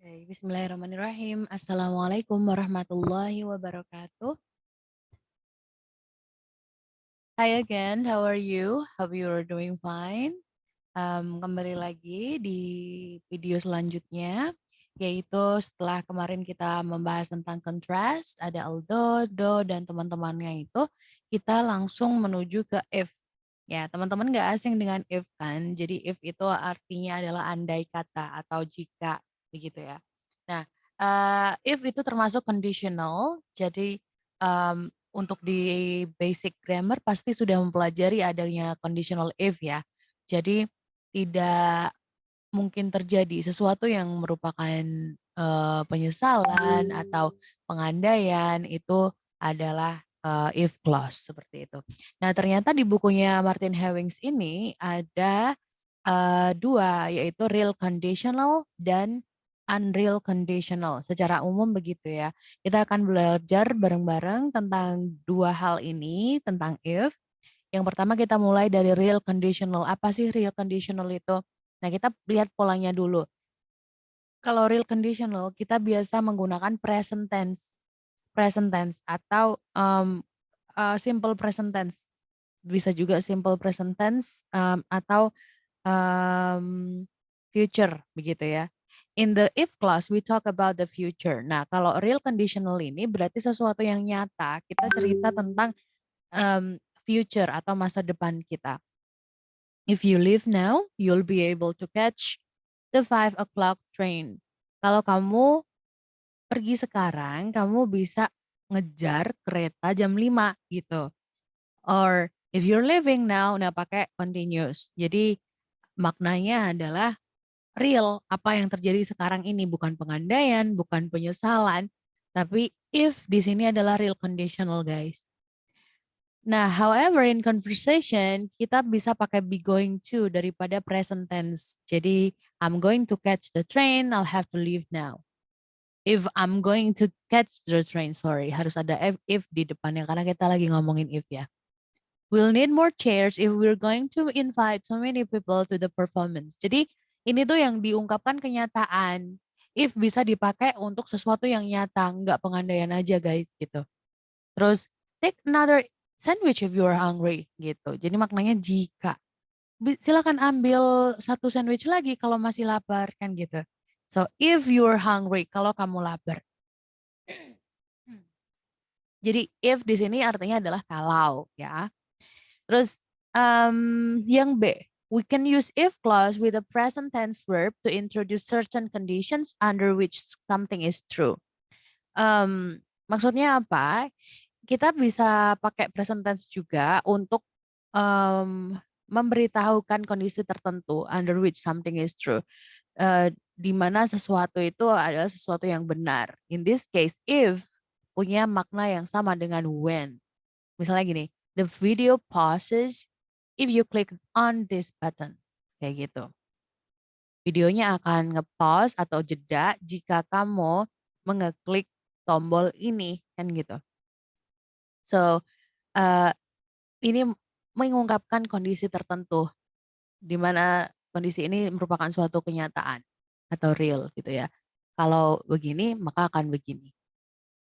Oke, bismillahirrahmanirrahim. Assalamualaikum warahmatullahi wabarakatuh. Hi again, how are you? Hope you are doing fine. Kembali lagi di video selanjutnya, yaitu setelah kemarin kita membahas tentang contrast, ada although, though, dan teman-temannya itu, kita langsung menuju ke if. Ya, teman-teman nggak asing dengan if kan? Jadi if itu artinya adalah andai kata atau jika, begitu ya. Nah, if itu termasuk conditional, jadi untuk di basic grammar pasti sudah mempelajari adanya conditional if ya. Jadi tidak mungkin terjadi sesuatu yang merupakan, penyesalan atau pengandaian itu adalah, if clause seperti itu. Nah ternyata di bukunya Martin Hewings ini ada, 2 yaitu real conditional dan unreal conditional secara umum begitu ya. Kita akan belajar bareng-bareng tentang 2 hal ini, tentang if. Yang pertama kita mulai dari real conditional. Apa sih real conditional itu? Nah, kita lihat polanya dulu. Kalau real conditional kita biasa menggunakan present tense. Present tense atau, simple present tense. Bisa juga simple present tense, atau, future begitu ya. In the if clause we talk about the future. Nah, kalau real conditional ini berarti sesuatu yang nyata. Kita cerita tentang, future atau masa depan kita. If you leave now, you'll be able to catch the 5 o'clock train. Kalau kamu pergi sekarang, kamu bisa ngejar kereta jam 5 gitu. Or if you're leaving now, nah pakai continuous. Jadi maknanya adalah real, apa yang terjadi sekarang ini bukan pengandaian, bukan penyesalan, tapi if di sini adalah real conditional, guys. Nah, however in conversation kita bisa pakai be going to daripada present tense. Jadi I'm going to catch the train, I'll have to leave now. If I'm going to catch the train, sorry, harus ada if di depannya karena kita lagi ngomongin if ya. We'll need more chairs if we're going to invite so many people to the performance. Jadi ini tuh yang diungkapkan kenyataan. If bisa dipakai untuk sesuatu yang nyata, nggak pengandaian aja guys gitu. Terus take another sandwich if you're hungry gitu. Jadi maknanya jika. Silakan ambil satu sandwich lagi kalau masih lapar kan gitu. So if you're hungry kalau kamu lapar. Jadi if di sini artinya adalah kalau ya. Terus yang B, we can use if clause with a present tense verb to introduce certain conditions under which something is true. Maksudnya apa? Kita bisa pakai present tense juga untuk memberitahukan kondisi tertentu under which something is true. Di mana sesuatu itu adalah sesuatu yang benar. In this case, if punya makna yang sama dengan when. Misalnya gini, the video pauses if you click on this button. Kayak gitu. Videonya akan nge-pause atau jeda jika kamu mengeklik tombol ini kan gitu. So, ini mengungkapkan kondisi tertentu di mana kondisi ini merupakan suatu kenyataan atau real gitu ya. Kalau begini maka akan begini.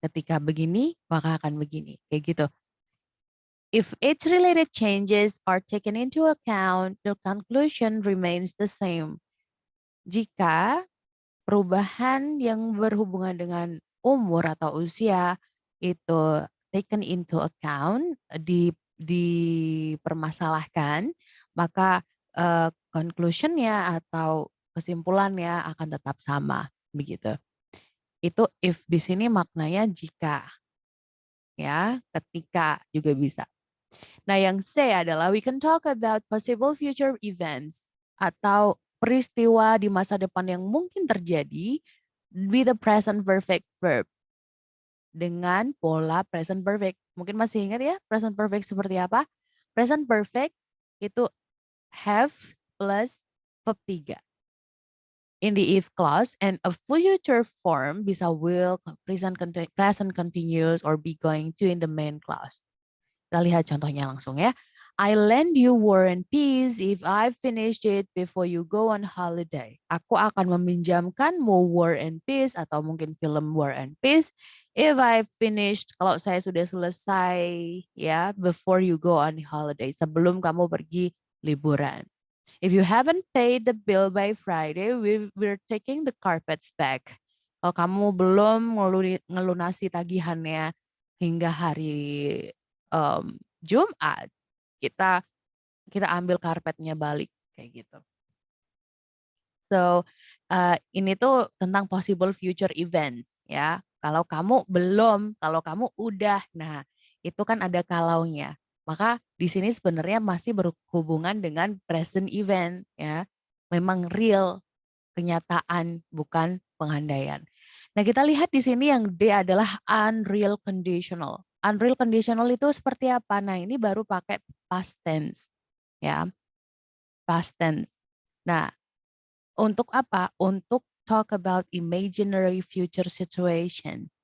Ketika begini maka akan begini. Kayak gitu. If age-related changes are taken into account, the conclusion remains the same. Jika perubahan yang berhubungan dengan umur atau usia itu taken into account, dipermasalahkan, maka conclusion-nya atau kesimpulannya akan tetap sama, begitu. Itu if di sini maknanya jika, ya, ketika juga bisa. Nah, yang C adalah we can talk about possible future events atau peristiwa di masa depan yang mungkin terjadi with the present perfect verb dengan pola present perfect. Mungkin masih ingat ya present perfect seperti apa? Present perfect itu have plus verb 3. In the if clause and a future form bisa will, present continuous or be going to in the main clause. Kita lihat contohnya langsung ya. I lend you War and Peace if I finish it before you go on holiday. Aku akan meminjamkanmu War and Peace atau mungkin film War and Peace if I finished, kalau saya sudah selesai ya, before you go on holiday, sebelum kamu pergi liburan. If you haven't paid the bill by Friday, we're taking the carpets back. Kalau kamu belum ngelunasi tagihannya hingga hari Jumat, kita ambil karpetnya balik kayak gitu. So ini tuh tentang possible future events ya. Kalau kamu belum, kalau kamu udah, nah itu kan ada kalaunya. Maka di sini sebenarnya masih berhubungan dengan present event ya. Memang real, kenyataan, bukan pengandaian. Nah kita lihat di sini yang D adalah unreal conditional. Unreal conditional itu seperti apa? Nah ini baru pakai past tense ya, past tense. Nah untuk apa? Untuk talk about imaginary future situation.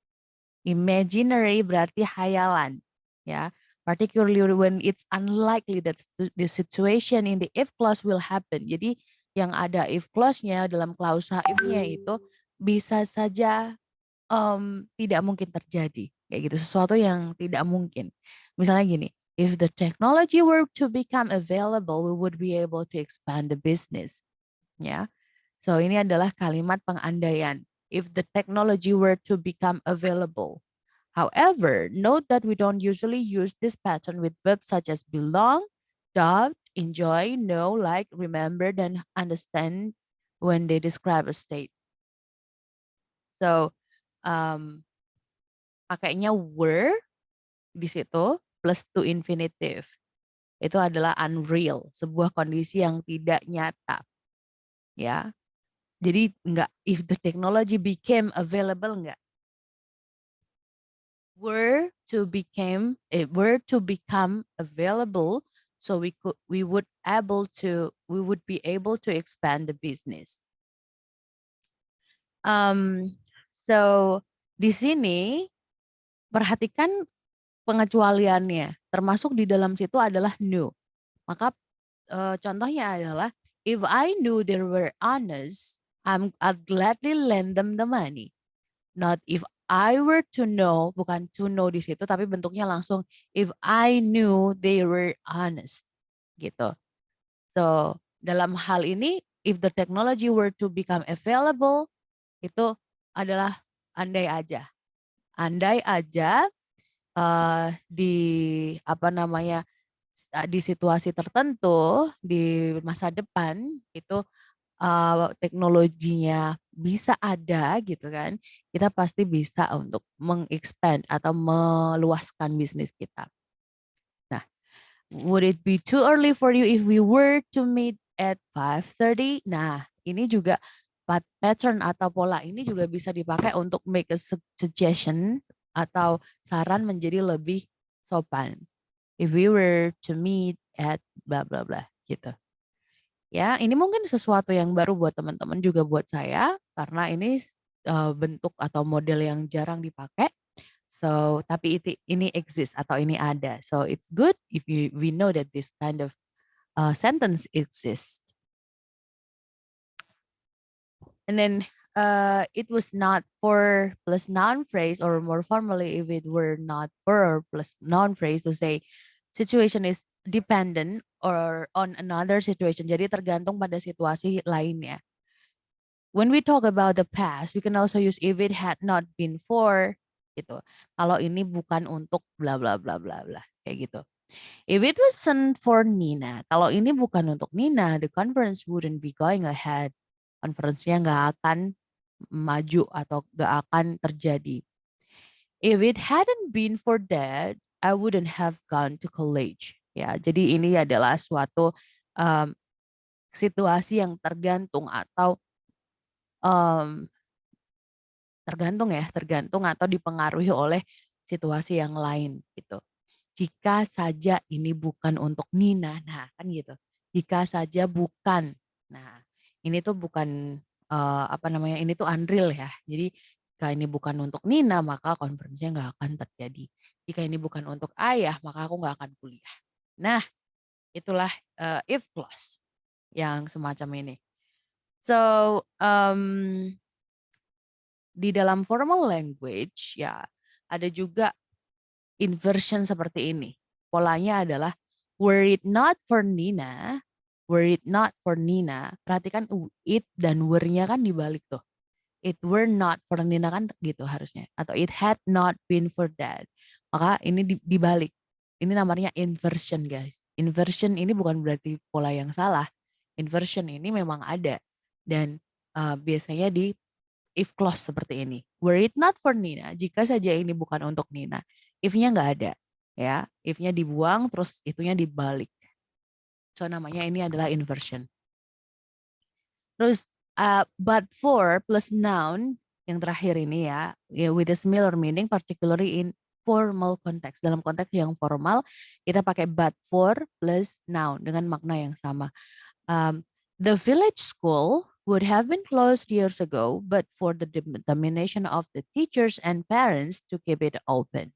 Imaginary berarti hayalan ya. Particularly when it's unlikely that the situation in the if clause will happen. Jadi yang ada if clause-nya dalam klausa if-nya itu bisa saja tidak mungkin terjadi. Kayak gitu, sesuatu yang tidak mungkin. Misalnya gini, if the technology were to become available, we would be able to expand the business. Ya. So ini adalah kalimat pengandaian. If the technology were to become available. However, note that we don't usually use this pattern with verbs such as belong, doubt, enjoy, know, like, remember, and understand when they describe a state. So, pakainya were di situ plus to infinitive. Itu adalah unreal, sebuah kondisi yang tidak nyata. Ya. Jadi enggak if the technology became available enggak. Were to become available, so we would be able to expand the business. So di sini perhatikan pengecualiannya, termasuk di dalam situ adalah knew. Maka contohnya adalah if I knew they were honest, I'd gladly lend them the money. Not if I were to know, bukan to know di situ, tapi bentuknya langsung if I knew they were honest, gitu. So dalam hal ini, if the technology were to become available, itu adalah andai aja. Andai aja di apa namanya di situasi tertentu di masa depan itu teknologinya bisa ada gitu kan, kita pasti bisa untuk mengexpand atau meluaskan bisnis kita. Nah, would it be too early for you if we were to meet at 5:30? Nah, ini juga pattern atau pola ini juga bisa dipakai untuk make a suggestion atau saran menjadi lebih sopan. If we were to meet at bla bla bla gitu. Ya, ini mungkin sesuatu yang baru buat teman-teman juga buat saya karena ini bentuk atau model yang jarang dipakai. So, tapi ini exist atau ini ada. So, it's good if we know that this kind of sentence exists. And then it was not for plus noun phrase, or more formally if it were not for plus noun phrase to say situation is dependent or on another situation. Jadi tergantung pada situasi lainnya. When we talk about the past, we can also use if it had not been for gitu. Kalau ini bukan untuk bla bla bla bla bla kayak gitu. If it wasn't for Nina, kalau ini bukan untuk Nina, the conference wouldn't be going ahead. Conference-nya nggak akan maju atau nggak akan terjadi. If it hadn't been for that, I wouldn't have gone to college. Ya, jadi ini adalah suatu situasi yang tergantung atau tergantung atau dipengaruhi oleh situasi yang lain gitu. Jika saja ini bukan untuk Nina, nah kan gitu. Jika saja bukan, nah ini tuh bukan apa namanya, ini tuh unreal ya. Jadi jika ini bukan untuk Nina, maka konferensinya nggak akan terjadi. Jika ini bukan untuk ayah, maka aku nggak akan kuliah. Nah, Itulah if clause yang semacam ini. So di dalam formal language ya ada juga inversion seperti ini. Polanya adalah were it not for Nina, perhatikan it dan were-nya kan dibalik tuh. It were not for Nina kan gitu harusnya. Atau it had not been for Dad. Maka ini dibalik. Ini namanya inversion guys. Inversion ini bukan berarti pola yang salah. Inversion ini memang ada. Dan biasanya di if clause seperti ini. Were it not for Nina, jika saja ini bukan untuk Nina. If-nya nggak ada. Ya, if-nya dibuang terus itunya dibalik. So namanya ini adalah inversion. Terus but for plus noun yang terakhir ini ya, with a similar meaning particularly in formal context. Dalam konteks yang formal kita pakai but for plus noun dengan makna yang sama. The village school would have been closed years ago, but for the determination of the teachers and parents to keep it open.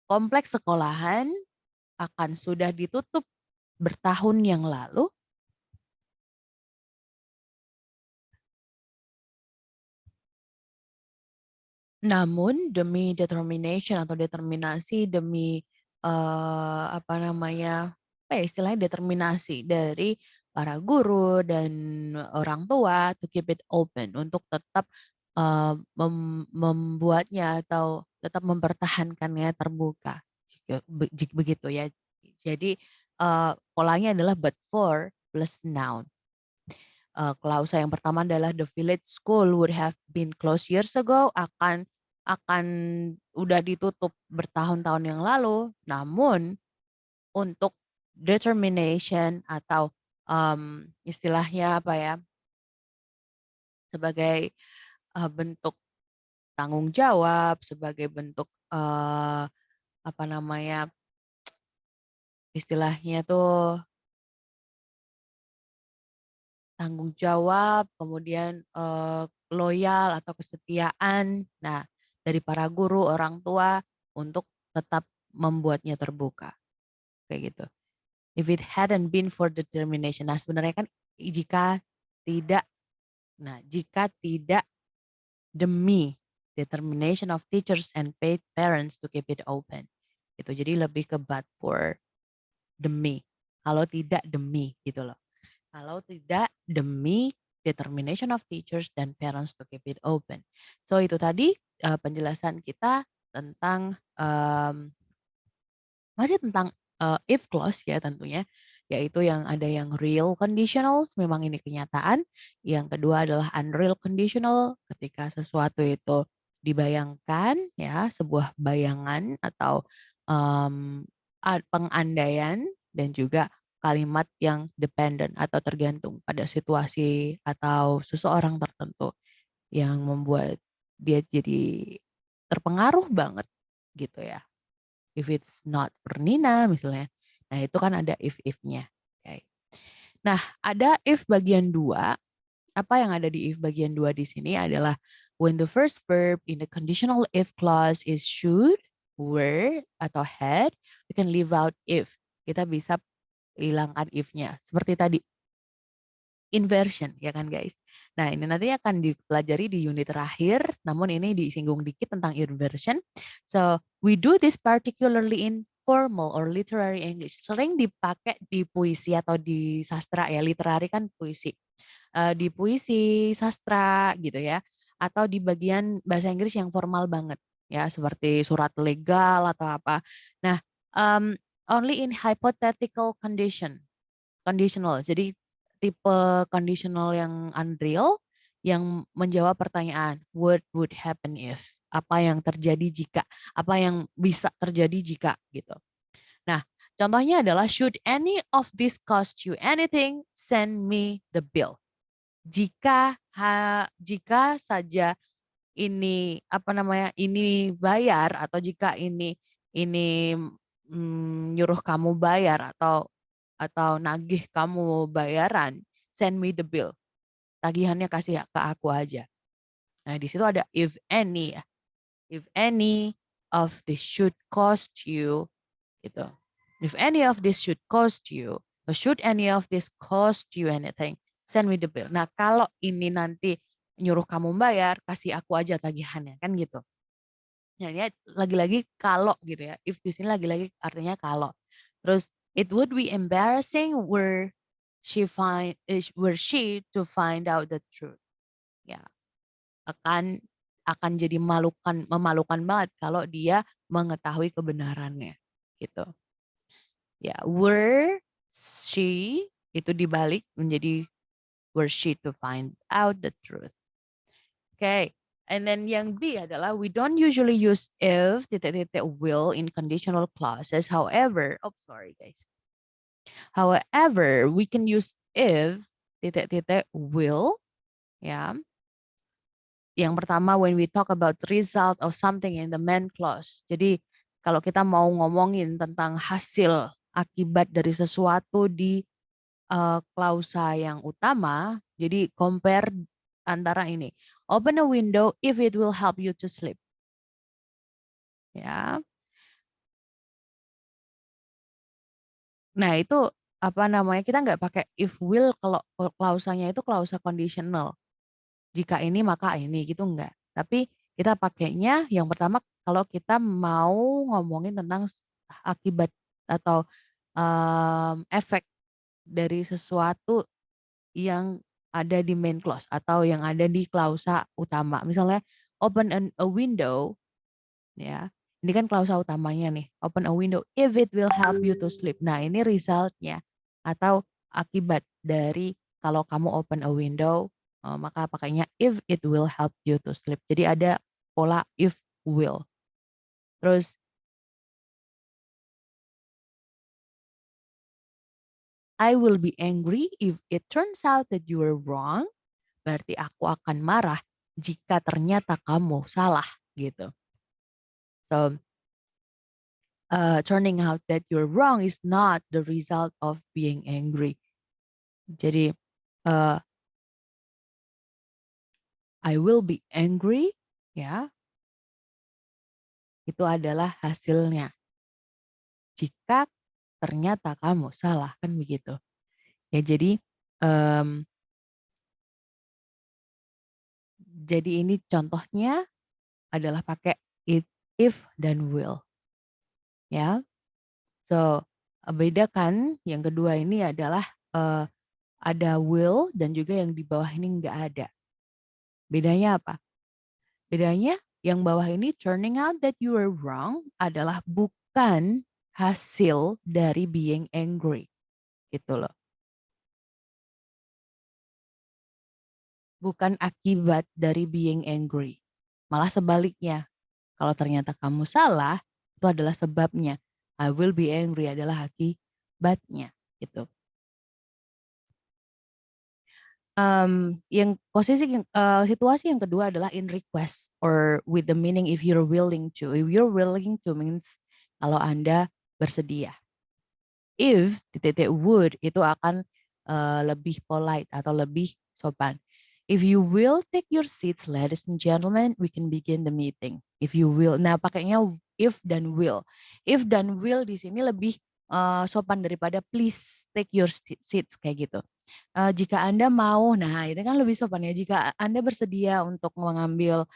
Kompleks sekolahan akan sudah ditutup bertahun yang lalu. Namun demi determination atau determinasi demi istilahnya determinasi dari para guru dan orang tua to keep it open untuk tetap membuatnya atau tetap mempertahankannya terbuka. Begitu ya. Jadi polanya adalah but for plus noun. Klausa yang pertama adalah the village school would have been closed years ago, akan udah ditutup bertahun-tahun yang lalu. Namun untuk determination atau istilahnya apa ya, sebagai bentuk tanggung jawab, sebagai bentuk istilahnya tuh tanggung jawab, kemudian loyal atau kesetiaan. Nah, dari para guru, orang tua untuk tetap membuatnya terbuka. Kayak gitu. If it hadn't been for determination. Nah, sebenarnya kan jika tidak demi determination of teachers and paid parents to keep it open. Gitu. Jadi lebih ke but for demi. Kalau tidak demi gitu loh. Kalau tidak demi determination of teachers dan parents to keep it open. So itu tadi penjelasan kita tentang masih tentang if clause ya tentunya, yaitu yang ada yang real conditional, memang ini kenyataan. Yang kedua adalah unreal conditional, ketika sesuatu itu dibayangkan ya, sebuah bayangan atau pengandaian, dan juga kalimat yang dependent atau tergantung pada situasi atau seseorang tertentu yang membuat dia jadi terpengaruh banget gitu ya. If it's not for Nina misalnya. Nah itu kan ada if-nya. Okay. Nah ada if bagian 2. Apa yang ada di if bagian 2 di sini adalah when the first verb in the conditional if clause is should, were, atau had, we can leave out if. Kita bisa hilangkan if-nya. Seperti tadi. Inversion, ya kan guys. Nah ini nanti akan dipelajari di unit terakhir, namun ini disinggung dikit tentang inversion. So we do this particularly in formal or literary English. Sering dipakai di puisi atau di sastra ya, literary kan puisi. Di puisi, sastra gitu ya. Atau di bagian bahasa Inggris yang formal banget ya, seperti surat legal atau apa. Nah, only in hypothetical conditional. Jadi tipe conditional yang unreal yang menjawab pertanyaan what would happen if, apa yang terjadi jika, apa yang bisa terjadi jika gitu. Nah, contohnya adalah should any of this cost you anything, send me the bill. Jika saja ini ini bayar, atau jika ini nyuruh kamu bayar atau nagih kamu bayaran, send me the bill. Tagihannya kasih ke aku aja. Nah, di situ ada if any ya. If any of this should cost you, gitu. If any of this should cost you, or should any of this cost you anything, send me the bill. Nah, kalau ini nanti nyuruh kamu bayar, kasih aku aja tagihannya, kan gitu. Nah, ini lagi-lagi kalau gitu ya. If di sini lagi-lagi artinya kalau. Terus it would be embarrassing were she to find out the truth. Ya, akan jadi memalukan banget kalau dia mengetahui kebenarannya gitu. Ya, were she itu dibalik menjadi were she to find out the truth. Okay. And then yang B adalah we don't usually use if titik-titik will in conditional clauses. However, sorry guys. However, we can use if titik-titik will, ya. Yang pertama when we talk about the result of something in the main clause. Jadi kalau kita mau ngomongin tentang hasil akibat dari sesuatu di klausa yang utama, jadi compare antara ini. Open a window if it will help you to sleep. Ya. Nah, itu apa namanya? Kita nggak pakai if will kalau klausanya itu klausa conditional. Jika ini maka ini gitu enggak. Tapi kita pakainya yang pertama kalau kita mau ngomongin tentang akibat atau efek dari sesuatu yang ada di main clause atau yang ada di klausa utama. Misalnya open a window, ya. Ini kan klausa utamanya nih. Open a window if it will help you to sleep. Nah, ini resultnya atau akibat dari kalau kamu open a window, maka pakainya if it will help you to sleep. Jadi ada pola if will. Terus I will be angry if it turns out that you were wrong. Berarti aku akan marah jika ternyata kamu salah gitu. So turning out that you're wrong is not the result of being angry. Jadi I will be angry, ya. Itu adalah hasilnya. Jika ternyata kamu salah, kan begitu. Ya jadi ini contohnya adalah pakai it, if dan will. Ya. So bedakan yang kedua ini adalah ada will dan juga yang di bawah ini nggak ada. Bedanya apa? Bedanya yang bawah ini turning out that you were wrong adalah bukan hasil dari being angry. Gitu loh. Bukan akibat dari being angry. Malah sebaliknya. Kalau ternyata kamu salah, itu adalah sebabnya. I will be angry adalah akibatnya. Gitu. Yang situasi yang kedua adalah in request or with the meaning if you're willing to. If you're willing to means kalau Anda bersedia. If titik would itu akan lebih polite atau lebih sopan. If you will take your seats, ladies and gentlemen, we can begin the meeting. If you will. Nah, pakainya if dan will. If dan will di sini lebih sopan daripada please take your seats kayak gitu. Jika Anda mau, nah itu kan lebih sopan ya. Jika Anda bersedia untuk mengambil,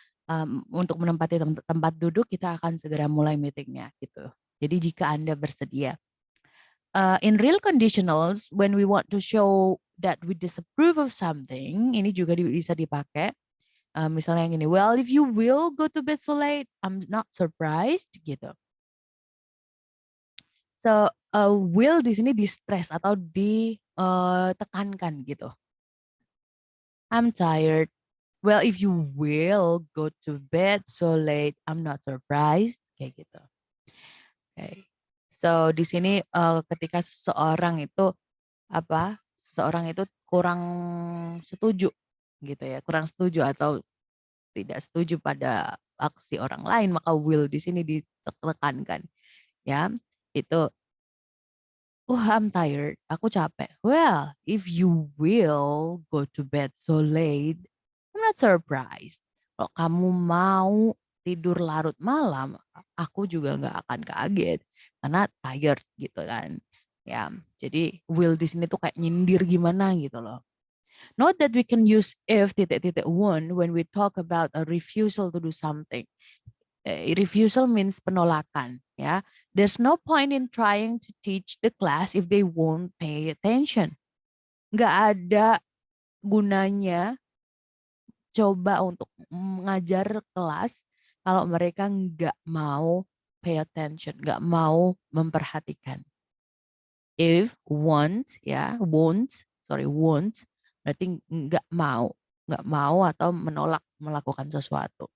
untuk menempati tempat duduk, kita akan segera mulai meetingnya gitu. Jadi jika Anda bersedia. In real conditionals, when we want to show that we disapprove of something, ini juga bisa dipakai. Misalnya yang ini, well if you will go to bed so late, I'm not surprised gitu. So will di sini di stress atau ditekankan gitu. I'm tired. Well, if you will go to bed so late, I'm not surprised. Kayak gitu. Okay. So di sini ketika seseorang itu kurang setuju gitu ya, kurang setuju atau tidak setuju pada aksi orang lain, maka will di sini ditekankan. Ya, itu I'm tired. Aku capek. Well, if you will go to bed so late, I'm not surprised. Kalau kamu mau tidur larut malam, aku juga nggak akan kaget. karena tired gitu kan. Ya, jadi will di sini tuh kayak nyindir gimana gitu loh. Note that we can use if titik-titik one when we talk about a refusal to do something. Refusal means penolakan, ya. There's no point in trying to teach the class if they won't pay attention. Nggak ada gunanya coba untuk mengajar kelas kalau mereka nggak mau pay attention, nggak mau memperhatikan. If won't, ya, won't, berarti nggak mau atau menolak melakukan sesuatu.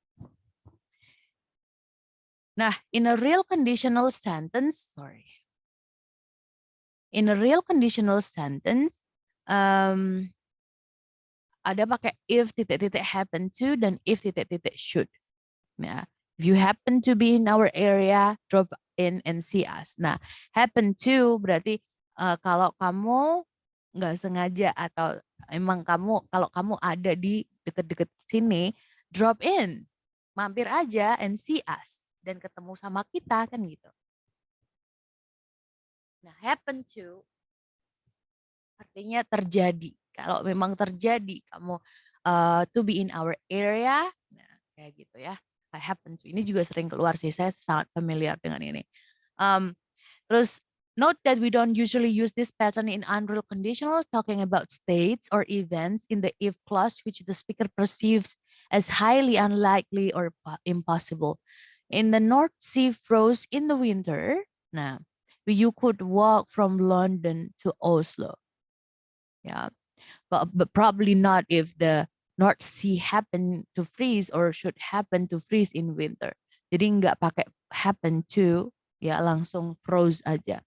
Nah, in a real conditional sentence, ada pakai if titik-titik happen to dan if titik-titik should. Ya, if you happen to be in our area, drop in and see us. Nah, happen to berarti kalau kamu nggak sengaja atau emang kalau kamu ada di deket-deket sini, drop in, mampir aja and see us dan ketemu sama kita kan gitu. Nah, happen to artinya terjadi. Kalau memang terjadi kamu to be in our area, nah kayak gitu ya. I happen to. Ini juga sering keluar sih, saya sangat familiar dengan ini. Terus note that we don't usually use this pattern in unreal conditional, talking about states or events in the if clause which the speaker perceives as highly unlikely or impossible. In the North Sea froze in the winter, nah, you could walk from London to Oslo. Yeah, but probably not if the North Sea happen to freeze or should happen to freeze in winter. Jadi nggak pakai happen to, ya langsung froze aja.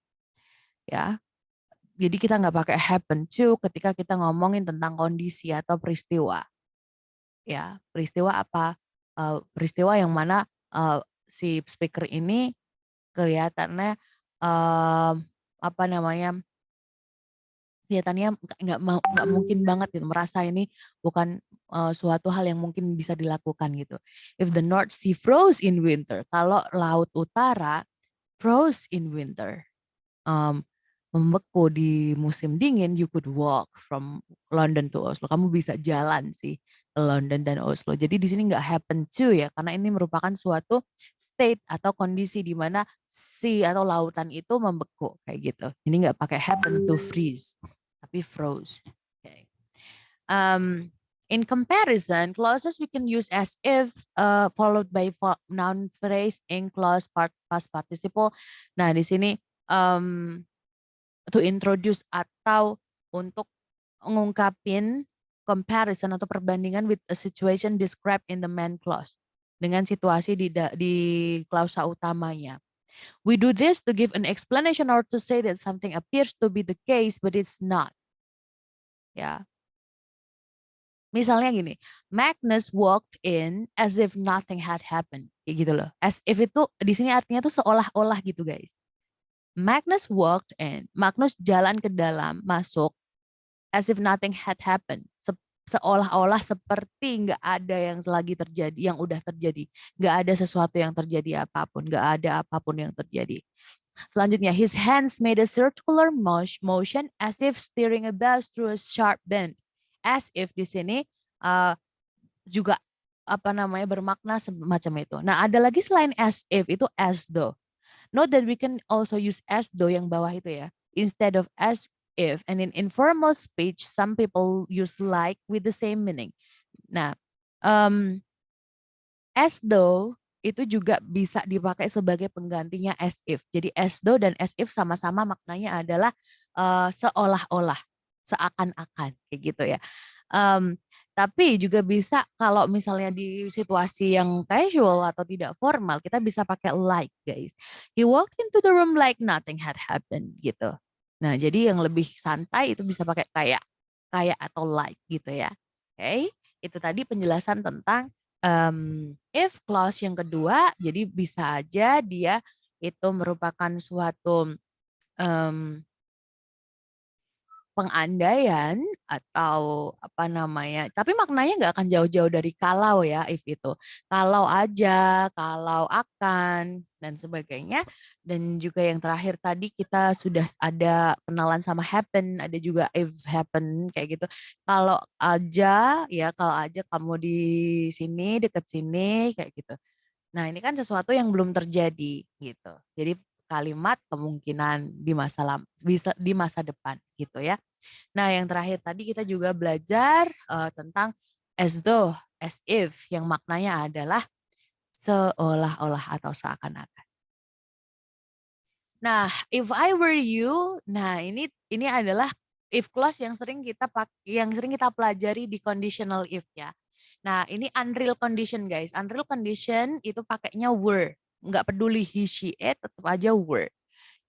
Ya, jadi kita nggak pakai happen to ketika kita ngomongin tentang kondisi atau peristiwa. Ya, peristiwa apa? Peristiwa yang mana si speaker ini kelihatannya apa namanya? Kelihatannya nggak mungkin banget gitu, merasa ini bukan suatu hal yang mungkin bisa dilakukan gitu. If the North Sea froze in winter, kalau Laut Utara froze in winter, membeku di musim dingin, you could walk from London to Oslo. Kamu bisa jalan sih ke London dan Oslo. Jadi di sini nggak happen to ya, karena ini merupakan suatu state atau kondisi di mana sea atau lautan itu membeku kayak gitu. Ini nggak pakai happen to freeze, tapi froze. Okay. In comparison, clauses we can use as if followed by noun phrase in clause past participle. Nah di sini to introduce atau untuk ngungkapin comparison atau perbandingan with a situation described in the main clause dengan situasi di klausa utamanya. We do this to give an explanation or to say that something appears to be the case but it's not. Ya. Misalnya gini, Magnus walked in as if nothing had happened. Kayak gitu loh. As if itu di sini artinya tuh seolah-olah gitu guys. Magnus walked in. Magnus jalan ke dalam, masuk as if nothing had happened. Seolah-olah seperti nggak ada yang lagi terjadi, yang udah terjadi. Nggak ada sesuatu yang terjadi apapun. Nggak ada apapun yang terjadi. Selanjutnya, his hands made a circular motion as if steering a bus through a sharp bend. As if di sini juga apa namanya bermakna semacam itu. Nah, ada lagi selain as if itu as though. Note that we can also use as though yang bawah itu ya. Instead of as if, and in informal speech, some people use like with the same meaning. Nah, as though itu juga bisa dipakai sebagai penggantinya as if. Jadi as though dan as if sama-sama maknanya adalah seolah-olah, seakan-akan kayak gitu ya. Tapi juga bisa kalau misalnya di situasi yang casual atau tidak formal, kita bisa pakai like guys. He walked into the room like nothing had happened gitu. Nah jadi yang lebih santai itu bisa pakai kayak atau like gitu ya. Oke, itu tadi penjelasan tentang if clause yang kedua. Jadi bisa aja dia itu merupakan suatu pengandaian atau apa namanya, tapi maknanya nggak akan jauh-jauh dari kalau ya, if itu. Kalau aja, kalau akan, dan sebagainya. Dan juga yang terakhir tadi kita sudah ada kenalan sama happen, ada juga if happen kayak gitu. Kalau aja kamu di sini deket sini kayak gitu. Nah, ini kan sesuatu yang belum terjadi gitu. Jadi kalimat kemungkinan di bisa di masa depan gitu ya. Nah, yang terakhir tadi kita juga belajar tentang as though, as if yang maknanya adalah seolah-olah atau seakan-akan. Nah, if I were you, nah ini adalah if clause yang sering kita pelajari di conditional if ya. Nah, ini unreal condition guys. Unreal condition itu pakainya were. Nggak peduli he, she, it, tetap aja were.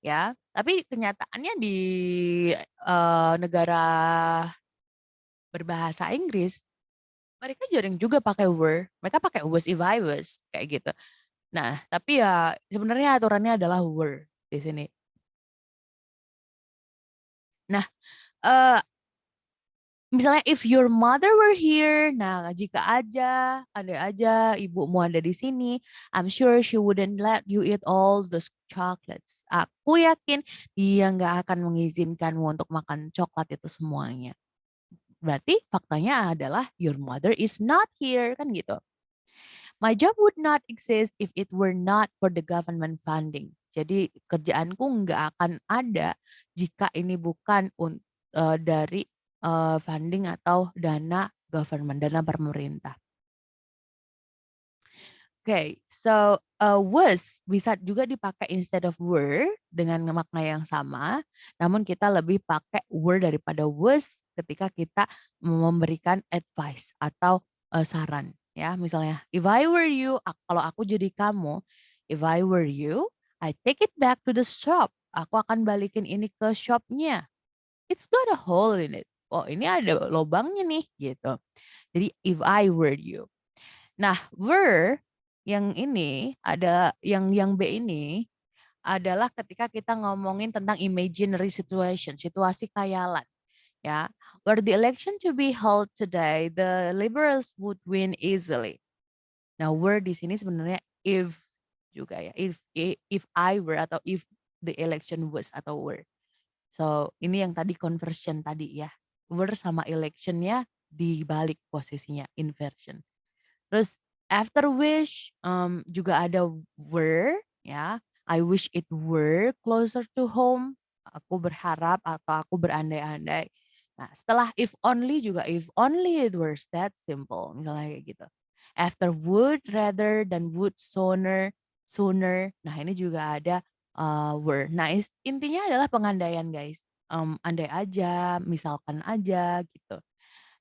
Ya, tapi kenyataannya di negara berbahasa Inggris, mereka jarang juga pakai were. Mereka pakai was if I was kayak gitu. Nah, tapi ya sebenarnya aturannya adalah were di sini. Nah, eh misalnya if your mother were here, nah jika ada aja ibumu ada di sini, I'm sure she wouldn't let you eat all those chocolates. Aku yakin dia nggak akan mengizinkanmu untuk makan coklat itu semuanya. Berarti faktanya adalah your mother is not here, kan gitu. My job would not exist if it were not for the government funding. Jadi kerjaanku nggak akan ada jika ini bukan dari funding atau dana government, dana pemerintah. Okay, so was bisa juga dipakai instead of were dengan makna yang sama, namun kita lebih pakai were daripada was ketika kita memberikan advice atau saran. Ya, misalnya, if I were you, kalau aku jadi kamu, if I were you, I take it back to the shop. Aku akan balikin ini ke shopnya. It's got a hole in it. Oh, ini ada lobangnya nih, gitu. Jadi, if I were you. Nah, were yang ini ada yang B ini adalah ketika kita ngomongin tentang imaginary situation, situasi khayalan, ya. Were the election to be held today, the liberals would win easily. Nah, were di sini sebenarnya if juga ya. If I were atau if the election was atau were. So, ini yang tadi conversion tadi ya. Were sama electionnya dibalik posisinya, inversion. Terus after wish juga ada were ya. I wish it were closer to home. Aku berharap atau aku berandai-andai. Nah, setelah if only juga if only it were that simple. Misalnya kayak gitu. After would rather dan would sooner. Nah, ini juga ada were. Nah, intinya adalah pengandaian guys. Andai aja, misalkan aja gitu.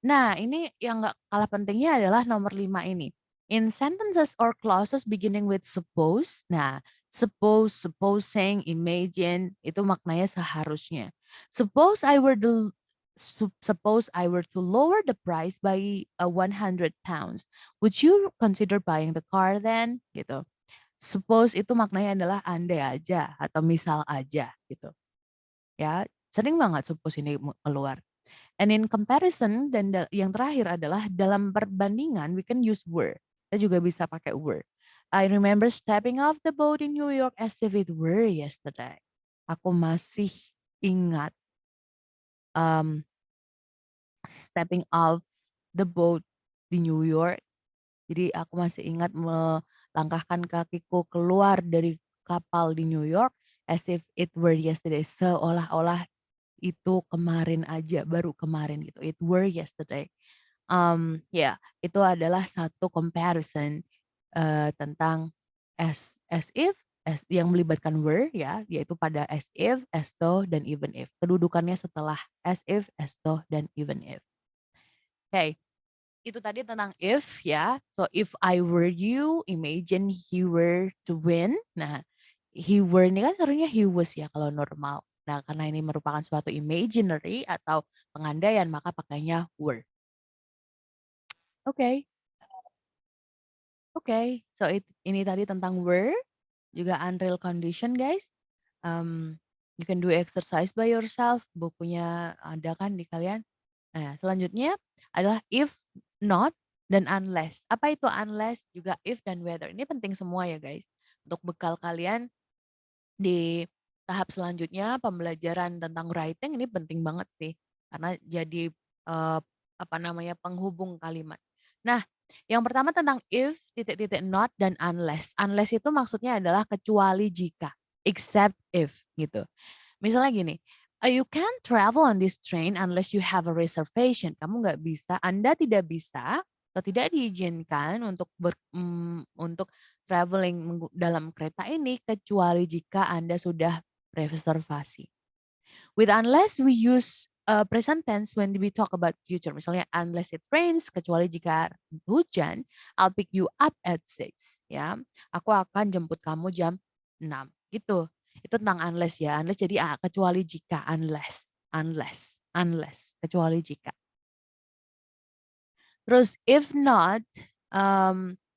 Nah, ini yang nggak kalah pentingnya adalah nomor 5 ini. In sentences or clauses beginning with suppose. Nah, suppose, supposing, imagine itu maknanya seharusnya. Suppose I were to lower the price by 100 pounds. Would you consider buying the car then? Gitu. Suppose itu maknanya adalah andai aja atau misal aja gitu. Ya, sering banget suppose ini keluar. And in comparison dan yang terakhir adalah dalam perbandingan we can use were. Kita juga bisa pakai were. I remember stepping off the boat in New York as if it were yesterday. Aku masih ingat stepping off the boat di New York. Jadi aku masih ingat melangkahkan kakiku keluar dari kapal di New York as if it were yesterday. Seolah-olah itu kemarin aja, baru kemarin gitu. It were yesterday. Ya, itu adalah satu comparison tentang as if yang melibatkan were ya, yaitu pada as if, as though dan even if. Kedudukannya setelah as if, as though dan even if. Oke, itu tadi tentang if ya. So if I were you, imagine he were to win. Nah, he were ini kan seharusnya he was ya kalau normal. Nah, karena ini merupakan suatu imaginary atau pengandaian, maka pakainya were. Oke. Oke, so ini tadi tentang were, juga unreal condition guys. You can do exercise by yourself, bukunya ada kan di kalian. Nah, selanjutnya adalah if, not, dan unless. Apa itu unless? Juga if dan whether. Ini penting semua ya guys. Untuk bekal kalian Di tahap selanjutnya pembelajaran tentang writing ini penting banget sih, karena jadi, apa namanya, penghubung kalimat. Nah, yang pertama tentang if, titik-titik, not, dan unless. Unless itu maksudnya adalah kecuali jika, except if, gitu. Misalnya gini, "You can't travel on this train unless you have a reservation." Kamu nggak bisa, Anda tidak bisa atau tidak diizinkan untuk traveling dalam kereta ini kecuali jika Anda sudah reservasi. With unless we use present tense when we talk about future. Misalnya unless it rains, kecuali jika hujan, I'll pick you up at 6 ya. Aku akan jemput kamu jam 6 gitu. Itu tentang unless ya. Unless jadi kecuali jika, unless kecuali jika. Terus if not,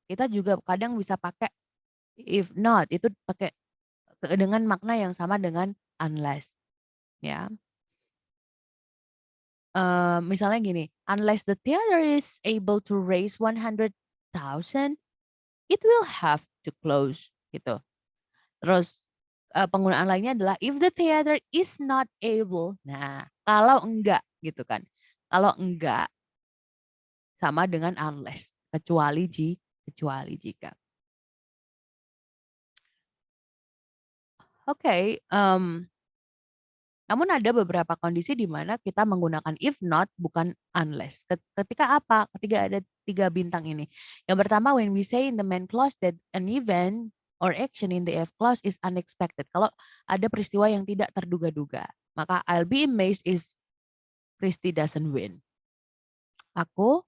kita juga kadang bisa pakai if not, itu pakai dengan makna yang sama dengan unless ya. Misalnya gini, unless the theater is able to raise 100,000, it will have to close gitu. Terus penggunaan lainnya adalah if the theater is not able. Nah, kalau enggak gitu kan. Kalau enggak sama dengan unless, kecuali jika. Oke, namun ada beberapa kondisi di mana kita menggunakan if not bukan unless. Ketika apa? Ketika ada 3 bintang ini. Yang pertama when we say in the main clause that an event or action in the if clause is unexpected. Kalau ada peristiwa yang tidak terduga-duga, maka I'll be amazed if Christy doesn't win. Aku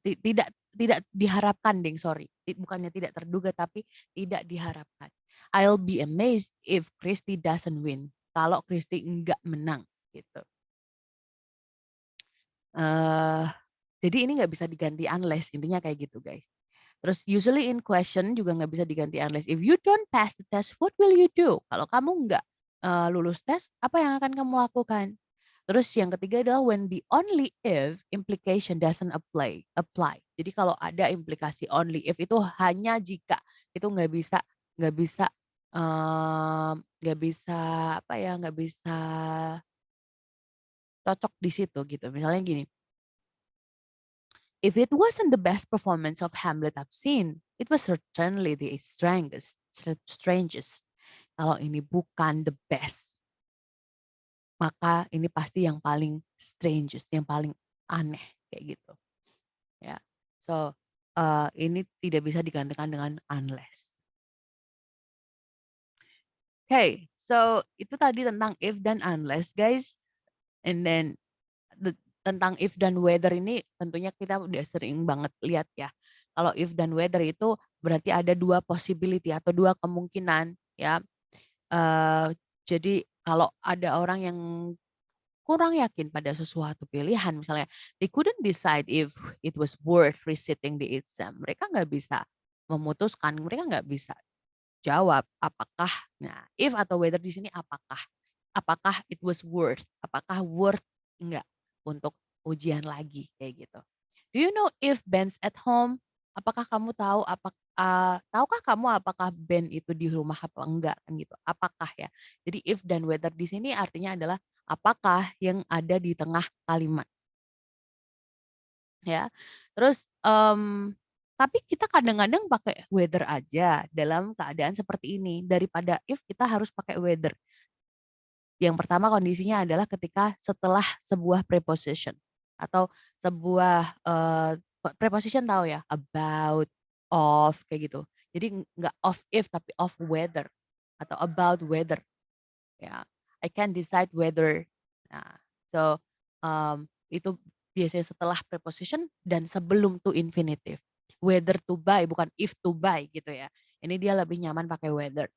tidak diharapkan ding, sorry. Bukannya tidak terduga tapi tidak diharapkan. I'll be amazed if Christy doesn't win. Kalau Christy enggak menang gitu. Eh jadi ini nggak bisa diganti unless, intinya kayak gitu guys. Terus usually in question juga nggak bisa diganti unless. If you don't pass the test, what will you do? Kalau kamu nggak lulus tes, apa yang akan kamu lakukan? Terus yang ketiga adalah when the only if implication doesn't apply. Jadi kalau ada implikasi only if itu hanya jika, itu nggak bisa nggak bisa apa ya, nggak bisa cocok di situ gitu. Misalnya gini, if it wasn't the best performance of Hamlet I've seen, it was certainly the strangest. Kalau ini bukan the best, maka ini pasti yang paling strangest, yang paling aneh kayak gitu. Ya, so ini tidak bisa digantikan dengan unless. Okay, so itu tadi tentang if dan unless, guys. And then tentang if dan whether ini tentunya kita udah sering banget lihat ya. Kalau if dan whether itu berarti ada 2 possibility atau 2 kemungkinan ya. Jadi kalau ada orang yang kurang yakin pada sesuatu pilihan, misalnya they couldn't decide if it was worth resitting the exam. Mereka nggak bisa memutuskan, mereka nggak bisa jawab apakah, nah if atau whether di sini apakah it was apakah worth enggak untuk ujian lagi kayak gitu. Do you know if Ben's at home? Apakah kamu tahu tahukah kamu apakah Ben itu di rumah apa enggak kan gitu. Apakah ya. Jadi if dan whether di sini artinya adalah apakah yang ada di tengah kalimat. Ya. Terus tapi kita kadang-kadang pakai whether aja dalam keadaan seperti ini daripada if kita harus pakai whether. Yang pertama kondisinya adalah ketika setelah sebuah preposition atau sebuah preposition tahu ya, about, of kayak gitu. Jadi nggak of if tapi of whether atau about whether ya. I can decide whether. Nah, so itu biasanya setelah preposition dan sebelum to infinitive. Whether to buy bukan if to buy gitu ya. Ini dia lebih nyaman pakai whether.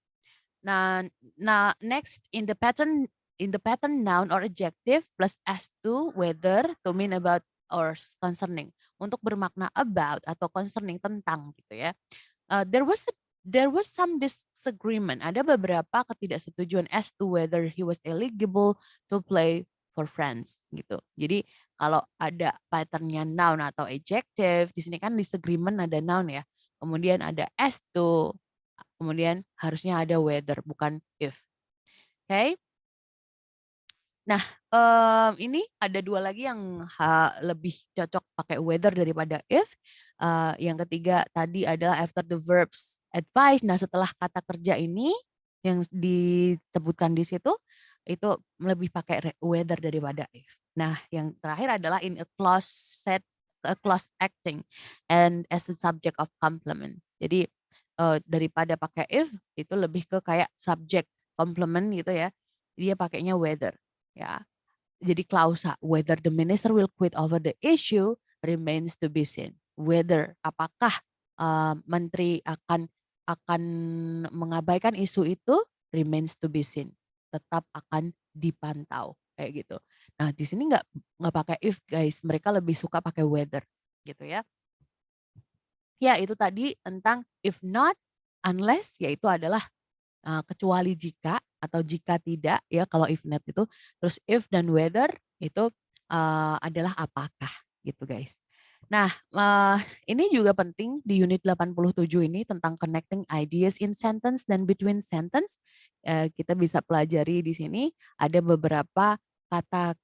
Nah, next in the pattern noun or adjective plus as to whether to mean about or concerning untuk bermakna about atau concerning tentang gitu ya. There was some disagreement. Ada beberapa ketidaksetujuan as to whether he was eligible to play for France gitu. Jadi kalau ada patternnya noun atau adjective, di sini kan disagreement ada noun ya. Kemudian ada as to, Kemudian harusnya ada whether, bukan if. Oke. Nah, ini ada dua lagi yang lebih cocok pakai whether daripada if. Yang ketiga tadi adalah after the verbs advice. Nah, setelah kata kerja ini yang disebutkan di situ, itu lebih pakai whether daripada if. Nah, yang terakhir adalah in a clause set, a clause acting and as a subject of complement. Jadi daripada pakai if, itu lebih ke kayak subject complement gitu ya. Dia pakainya whether. Ya, jadi klausa whether the minister will quit over the issue remains to be seen. Whether apakah menteri akan mengabaikan isu itu remains to be seen. Tetap akan dipantau kayak gitu. Nah, di sini nggak pakai if guys, mereka lebih suka pakai whether gitu ya. Ya, itu tadi tentang if not, unless yaitu adalah kecuali jika atau jika tidak ya kalau if not itu. Terus if dan whether itu adalah apakah gitu guys. Nah, ini juga penting di unit 87 ini tentang connecting ideas in sentence dan between sentence. Kita bisa pelajari di sini ada beberapa kata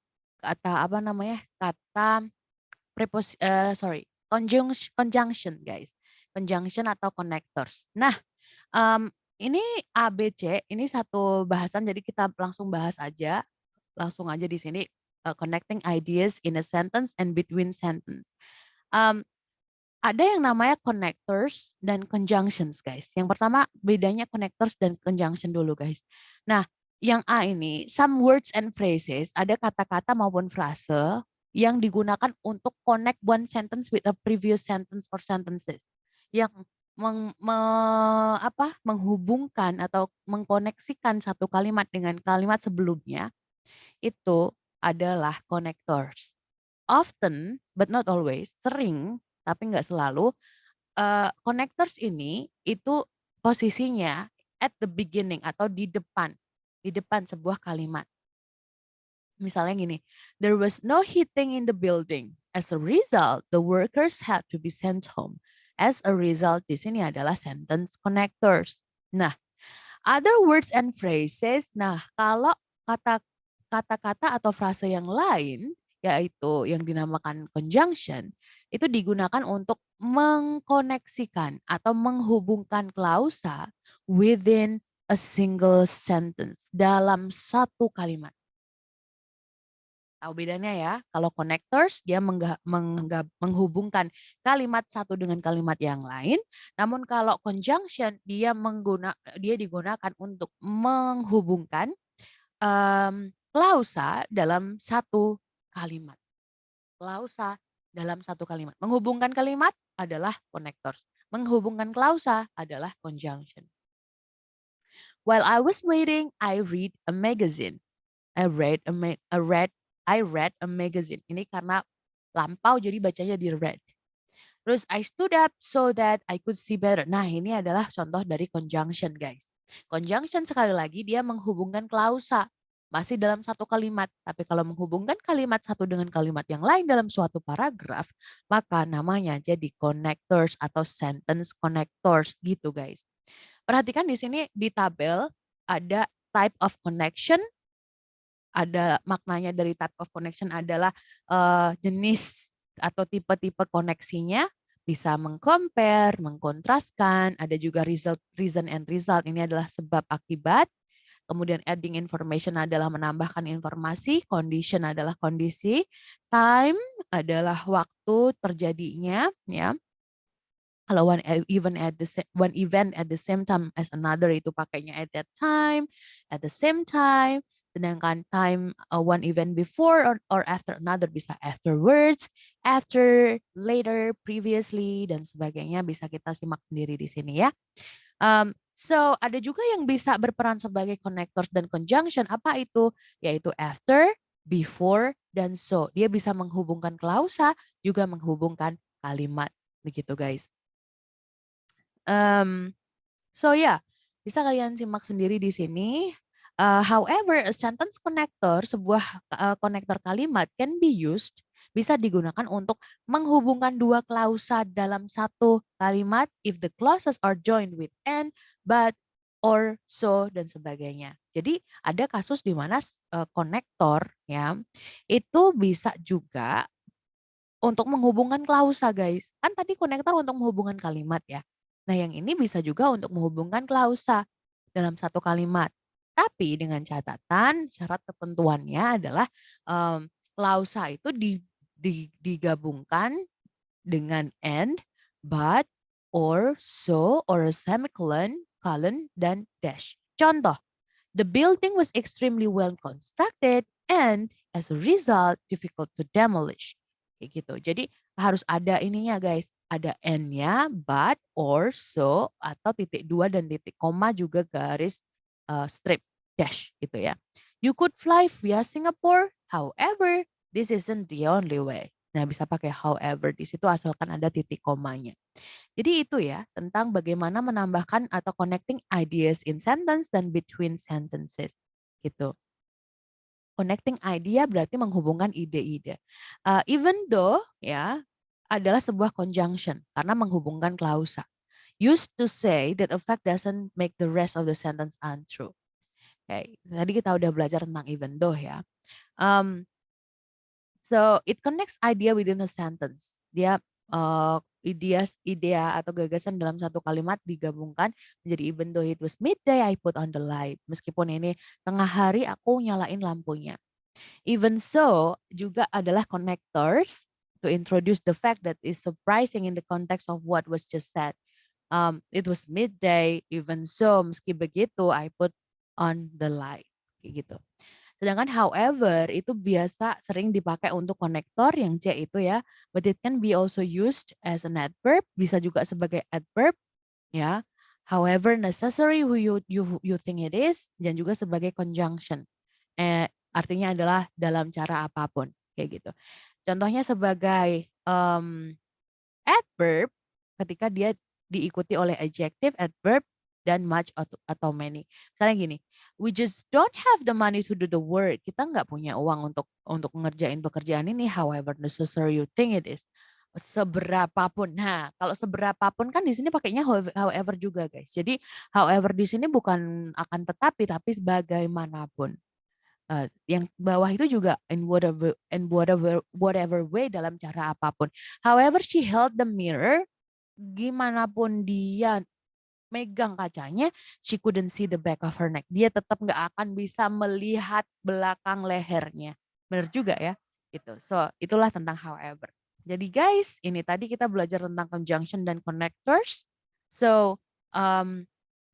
apa namanya? Kata conjunction guys. Conjunction atau connectors. Nah, ini ABC, ini satu bahasan, jadi kita langsung aja di sini connecting ideas in a sentence and between sentence. Ada yang namanya connectors dan conjunctions, guys. Yang pertama bedanya connectors dan conjunction dulu, guys. Nah, yang A ini some words and phrases, ada kata-kata maupun frase yang digunakan untuk connect one sentence with a previous sentence or sentences. Yang menghubungkan atau mengkoneksikan satu kalimat dengan kalimat sebelumnya itu adalah connectors. Often, but not always, sering tapi nggak selalu, connectors ini itu posisinya at the beginning atau di depan sebuah kalimat. Misalnya gini, there was no heating in the building. As a result, the workers had to be sent home. As a result, di sini adalah sentence connectors. Nah, other words and phrases. Nah, kalau kata-kata atau frase yang lain, yaitu yang dinamakan conjunction, itu digunakan untuk mengkoneksikan atau menghubungkan klausa within a single sentence, dalam satu kalimat. Tahu bedanya ya? Kalau connectors dia menghubungkan kalimat satu dengan kalimat yang lain, namun kalau conjunction dia digunakan untuk menghubungkan klausa dalam satu kalimat. Klausa dalam satu kalimat. Menghubungkan kalimat adalah connectors. Menghubungkan klausa adalah conjunction. While I was waiting, I read a magazine. I read a magazine. Ini karena lampau jadi bacanya di read. Terus I stood up so that I could see better. Nah, ini adalah contoh dari conjunction, guys. Conjunction sekali lagi dia menghubungkan klausa masih dalam satu kalimat. Tapi kalau menghubungkan kalimat satu dengan kalimat yang lain dalam suatu paragraf, maka namanya jadi connectors atau sentence connectors gitu, guys. Perhatikan di sini di tabel ada type of connection, ada maknanya dari type of connection adalah jenis atau tipe-tipe koneksinya, bisa mengcompare, mengkontraskan, ada juga reason and result, ini adalah sebab akibat. Kemudian adding information adalah menambahkan informasi, condition adalah kondisi, time adalah waktu terjadinya, ya. Kalau one event at the same time as another itu pakainya at that time, at the same time. Sedangkan time one event before or after another bisa afterwards, after, later, previously, dan sebagainya bisa kita simak sendiri di sini ya. So ada juga yang bisa berperan sebagai connectors dan conjunction. Apa itu? Yaitu after, before, dan so. Dia bisa menghubungkan klausa, juga menghubungkan kalimat. Begitu guys. So ya, bisa kalian simak sendiri di sini. However, a sentence connector, sebuah konektor kalimat can be used bisa digunakan untuk menghubungkan dua klausa dalam satu kalimat if the clauses are joined with and, but, or, so, dan sebagainya. Jadi ada kasus di mana konektor ya itu bisa juga untuk menghubungkan klausa guys. Kan tadi konektor untuk menghubungkan kalimat ya. Nah yang ini bisa juga untuk menghubungkan klausa dalam satu kalimat. Tapi dengan catatan syarat ketentuannya adalah klausa itu digabungkan dengan and, but, or, so, or a semicolon, colon, dan dash. Contoh, the building was extremely well constructed and as a result difficult to demolish. Kayak gitu. Jadi harus ada ininya guys. Ada and-nya, but, or, so, atau titik dua dan titik koma juga garis strip dash gitu ya. You could fly via Singapore, however, this isn't the only way. Nah bisa pakai however di situ asalkan ada titik komanya. Jadi itu ya tentang bagaimana menambahkan atau connecting ideas in sentence dan between sentences gitu. Connecting idea berarti menghubungkan ide-ide. Even though ya adalah sebuah conjunction karena menghubungkan klausa. Used to say that a fact doesn't make the rest of the sentence untrue. Oke, tadi kita udah belajar tentang even though ya. So it connects idea within a sentence. Dia idea atau gagasan dalam satu kalimat digabungkan menjadi even though it was midday I put on the light. Meskipun ini tengah hari aku nyalain lampunya. Even so juga adalah connectors to introduce the fact that is surprising in the context of what was just said. It was midday, even so meski begitu I put on the light. Kayak gitu. Sedangkan however itu biasa sering dipakai untuk konektor yang C itu ya. But it can be also used as an adverb, bisa juga sebagai adverb ya. However necessary who you think it is dan juga sebagai conjunction. Artinya adalah dalam cara apapun kayak gitu. Contohnya sebagai adverb ketika dia diikuti oleh adjective, adverb, dan much atau many. Misalnya gini, we just don't have the money to do the work. Kita nggak punya uang untuk ngerjain pekerjaan ini. However necessary you think it is. Seberapapun. Nah, kalau seberapapun kan di sini pakainya however juga guys. Jadi however di sini bukan akan tetapi tapi sebagaimanapun. Yang bawah itu juga in whatever way dalam cara apapun. However she held the mirror, gimana pun dia megang kacanya, she couldn't see the back of her neck. Dia tetap nggak akan bisa melihat belakang lehernya. Benar juga ya, gitu. So itulah tentang however. Jadi guys, ini tadi kita belajar tentang conjunction dan connectors. So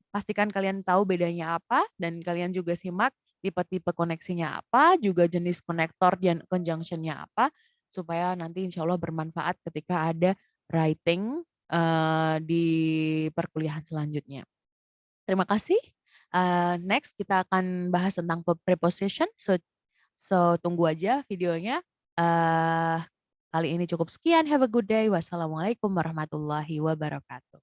pastikan kalian tahu bedanya apa dan kalian juga simak tipe-tipe koneksinya apa, juga jenis konektor dan conjunctionnya apa, supaya nanti insya Allah bermanfaat ketika ada writing di perkuliahan selanjutnya. Terima kasih. Next kita akan bahas tentang preposition. So tunggu aja videonya. Kali ini cukup sekian. Have a good day. Wassalamualaikum warahmatullahi wabarakatuh.